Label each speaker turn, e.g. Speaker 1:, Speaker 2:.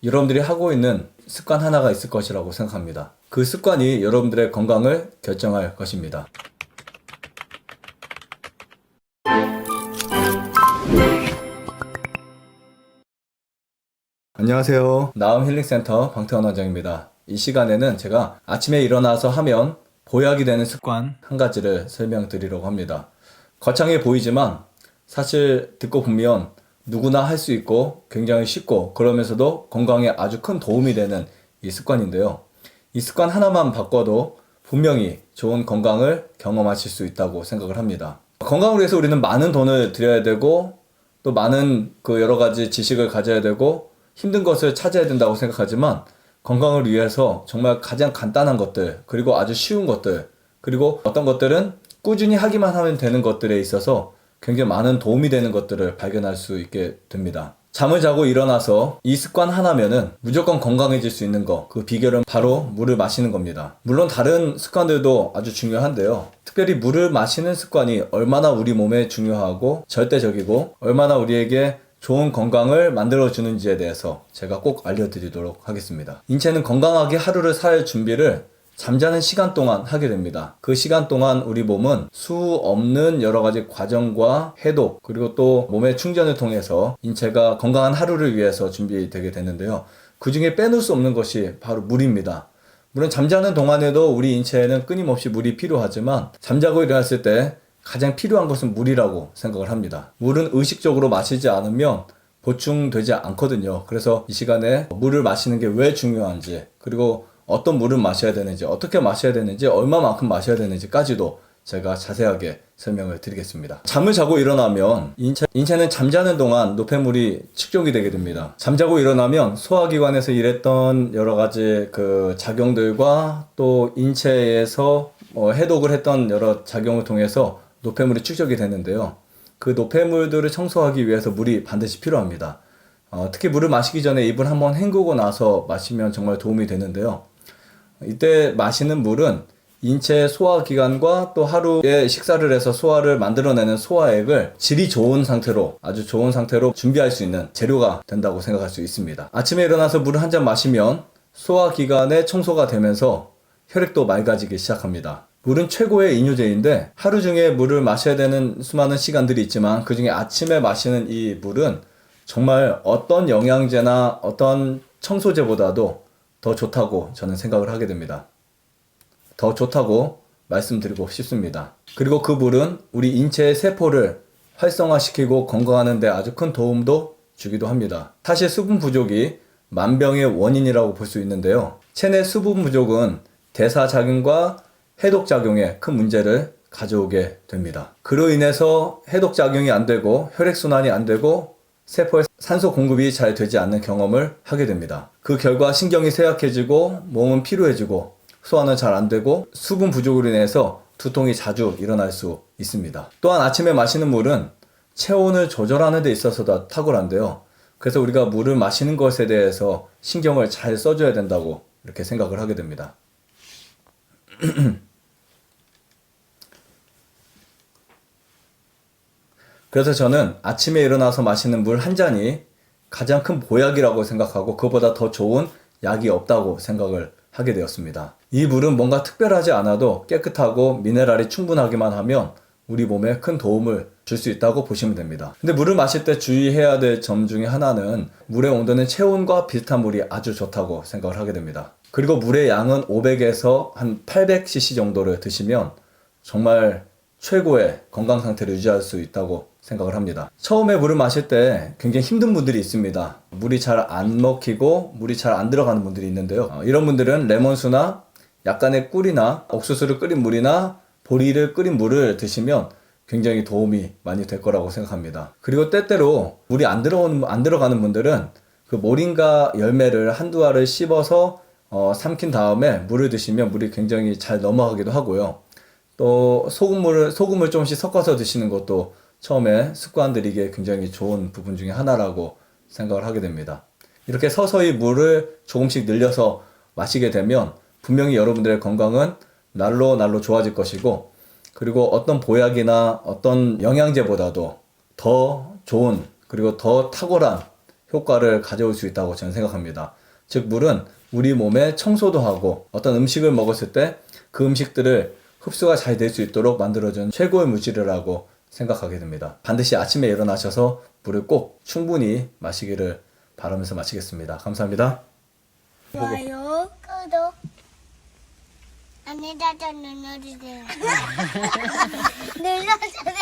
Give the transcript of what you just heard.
Speaker 1: 여러분들이 하고 있는 습관 하나가 있을 것이라고 생각합니다. 그 습관이 여러분들의 건강을 결정할 것입니다. 안녕하세요. 나음힐링센터 방태원 원장입니다. 이 시간에는 제가 아침에 일어나서 하면 보약이 되는 습관 한 가지를 설명드리려고 합니다. 거창해 보이지만 사실 듣고 보면 누구나 할 수 있고 굉장히 쉽고 그러면서도 건강에 아주 큰 도움이 되는 이 습관인데요. 이 습관 하나만 바꿔도 분명히 좋은 건강을 경험하실 수 있다고 생각을 합니다. 건강을 위해서 우리는 많은 돈을 들여야 되고 또 많은 그 여러 가지 지식을 가져야 되고 힘든 것을 찾아야 된다고 생각하지만 건강을 위해서 정말 가장 간단한 것들, 그리고 아주 쉬운 것들, 그리고 어떤 것들은 꾸준히 하기만 하면 되는 것들에 있어서 굉장히 많은 도움이 되는 것들을 발견할 수 있게 됩니다. 잠을 자고 일어나서 이 습관 하나면은 무조건 건강해질 수 있는 거, 그 비결은 바로 물을 마시는 겁니다. 물론 다른 습관들도 아주 중요한데요. 특별히 물을 마시는 습관이 얼마나 우리 몸에 중요하고 절대적이고 얼마나 우리에게 좋은 건강을 만들어주는지에 대해서 제가 꼭 알려드리도록 하겠습니다. 인체는 건강하게 하루를 살 준비를 잠자는 시간 동안 하게 됩니다. 그 시간 동안 우리 몸은 수 없는 여러 가지 과정과 해독, 그리고 또 몸의 충전을 통해서 인체가 건강한 하루를 위해서 준비되게 되는데요. 그 중에 빼놓을 수 없는 것이 바로 물입니다. 물론 잠자는 동안에도 우리 인체에는 끊임없이 물이 필요하지만 잠자고 일어났을 때 가장 필요한 것은 물이라고 생각을 합니다. 물은 의식적으로 마시지 않으면 보충되지 않거든요. 그래서 이 시간에 물을 마시는 게 왜 중요한지, 그리고 어떤 물을 마셔야 되는지, 어떻게 마셔야 되는지, 얼마만큼 마셔야 되는지까지도 제가 자세하게 설명을 드리겠습니다. 잠을 자고 일어나면 인체는 잠자는 동안 노폐물이 축적이 되게 됩니다. 잠자고 일어나면 소화기관에서 일했던 여러 가지 그 작용들과 또 인체에서 해독을 했던 여러 작용을 통해서 노폐물이 축적이 되는데요. 그 노폐물들을 청소하기 위해서 물이 반드시 필요합니다. 특히 물을 마시기 전에 입을 한번 헹구고 나서 마시면 정말 도움이 되는데요. 이때 마시는 물은 인체 소화기관과 또 하루에 식사를 해서 소화를 만들어내는 소화액을 질이 좋은 상태로, 아주 좋은 상태로 준비할 수 있는 재료가 된다고 생각할 수 있습니다. 아침에 일어나서 물을 한 잔 마시면 소화기관의 청소가 되면서 혈액도 맑아지기 시작합니다. 물은 최고의 이뇨제인데 하루 중에 물을 마셔야 되는 수많은 시간들이 있지만 그 중에 아침에 마시는 이 물은 정말 어떤 영양제나 어떤 청소제보다도 더 좋다고 저는 생각을 하게 됩니다. 더 좋다고 말씀드리고 싶습니다. 그리고 그 물은 우리 인체의 세포를 활성화시키고 건강하는 데 아주 큰 도움도 주기도 합니다. 사실 수분 부족이 만병의 원인이라고 볼 수 있는데요. 체내 수분 부족은 대사작용과 해독작용에 큰 문제를 가져오게 됩니다. 그로 인해서 해독작용이 안 되고 혈액순환이 안 되고 세포에 산소 공급이 잘 되지 않는 경험을 하게 됩니다. 그 결과 신경이 쇠약해지고 몸은 피로해지고 소화는 잘 안 되고 수분 부족으로 인해서 두통이 자주 일어날 수 있습니다. 또한 아침에 마시는 물은 체온을 조절하는 데 있어서도 탁월한데요. 그래서 우리가 물을 마시는 것에 대해서 신경을 잘 써줘야 된다고 이렇게 생각을 하게 됩니다. 그래서 저는 아침에 일어나서 마시는 물 한 잔이 가장 큰 보약이라고 생각하고 그보다 더 좋은 약이 없다고 생각을 하게 되었습니다. 이 물은 뭔가 특별하지 않아도 깨끗하고 미네랄이 충분하기만 하면 우리 몸에 큰 도움을 줄 수 있다고 보시면 됩니다. 근데 물을 마실 때 주의해야 될 점 중에 하나는 물의 온도는 체온과 비슷한 물이 아주 좋다고 생각을 하게 됩니다. 그리고 물의 양은 500에서 한 800cc 정도를 드시면 정말 최고의 건강 상태를 유지할 수 있다고 생각을 합니다. 처음에 물을 마실 때 굉장히 힘든 분들이 있습니다. 물이 잘 안 먹히고 물이 잘 안 들어가는 분들이 있는데요. 이런 분들은 레몬수나 약간의 꿀이나 옥수수를 끓인 물이나 보리를 끓인 물을 드시면 굉장히 도움이 많이 될 거라고 생각합니다. 그리고 때때로 물이 안 들어가는 분들은 그 모링가 열매를 한두 알을 씹어서 삼킨 다음에 물을 드시면 물이 굉장히 잘 넘어가기도 하고요. 또 소금을 조금씩 섞어서 드시는 것도 처음에 습관 들이기에 굉장히 좋은 부분 중에 하나라고 생각을 하게 됩니다. 이렇게 서서히 물을 조금씩 늘려서 마시게 되면 분명히 여러분들의 건강은 날로 좋아질 것이고, 그리고 어떤 보약이나 어떤 영양제보다도 더 좋은, 그리고 더 탁월한 효과를 가져올 수 있다고 저는 생각합니다. 즉, 물은 우리 몸에 청소도 하고 어떤 음식을 먹었을 때 그 음식들을 흡수가 잘 될 수 있도록 만들어준 최고의 물질이라고 생각하게 됩니다. 반드시 아침에 일어나셔서 물을 꼭 충분히 마시기를 바라면서 마치겠습니다. 감사합니다.
Speaker 2: 좋아요, 구독, 안내자전 눌러주세요. 눌러주세요.